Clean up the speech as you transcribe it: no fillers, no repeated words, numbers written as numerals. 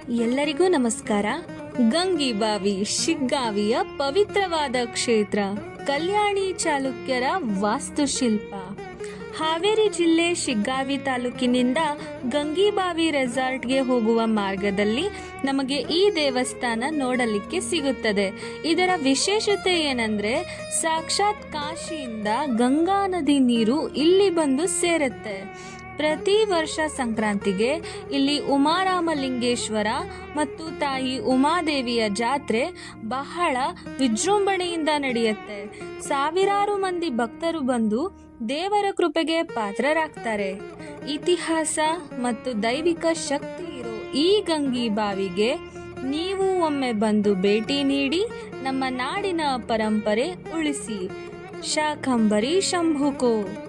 ಎಲ್ಲರಿಗೂ ನಮಸ್ಕಾರ. ಗಂಗಿಬಾವಿ ಶಿಗ್ಗಾವಿಯ ಪವಿತ್ರವಾದ ಕ್ಷೇತ್ರ, ಕಲ್ಯಾಣಿ ಚಾಲುಕ್ಯರ ವಾಸ್ತುಶಿಲ್ಪ. ಹಾವೇರಿ ಜಿಲ್ಲೆ ಶಿಗ್ಗಾವಿ ತಾಲೂಕಿನಿಂದ ಗಂಗಿಬಾವಿ ರೆಸಾರ್ಟ್ಗೆ ಹೋಗುವ ಮಾರ್ಗದಲ್ಲಿ ನಮಗೆ ಈ ದೇವಸ್ಥಾನ ನೋಡಲಿಕ್ಕೆ ಸಿಗುತ್ತದೆ. ಇದರ ವಿಶೇಷತೆ ಏನಂದ್ರೆ, ಸಾಕ್ಷಾತ್ ಕಾಶಿಯಿಂದ ಗಂಗಾ ನದಿ ನೀರು ಇಲ್ಲಿ ಬಂದು ಸೇರುತ್ತೆ. ಪ್ರತಿ ವರ್ಷ ಸಂಕ್ರಾಂತಿಗೆ ಇಲ್ಲಿ ಉಮಾರಾಮಲಿಂಗೇಶ್ವರ ಮತ್ತು ತಾಯಿ ಉಮಾದೇವಿಯ ಜಾತ್ರೆ ಬಹಳ ವಿಜೃಂಭಣೆಯಿಂದ ನಡೆಯುತ್ತೆ. ಸಾವಿರಾರು ಮಂದಿ ಭಕ್ತರು ಬಂದು ದೇವರ ಕೃಪೆಗೆ ಪಾತ್ರರಾಗ್ತಾರೆ. ಇತಿಹಾಸ ಮತ್ತು ದೈವಿಕ ಶಕ್ತಿ ಇರೋ ಈ ಗಂಗಿಬಾವಿಗೆ ನೀವು ಒಮ್ಮೆ ಬಂದು ಭೇಟಿ ನೀಡಿ ನಮ್ಮ ನಾಡಿನ ಪರಂಪರೆ ಉಳಿಸಿ. ಶಾಕಂಬರಿ ಶಂಭುಕೋ.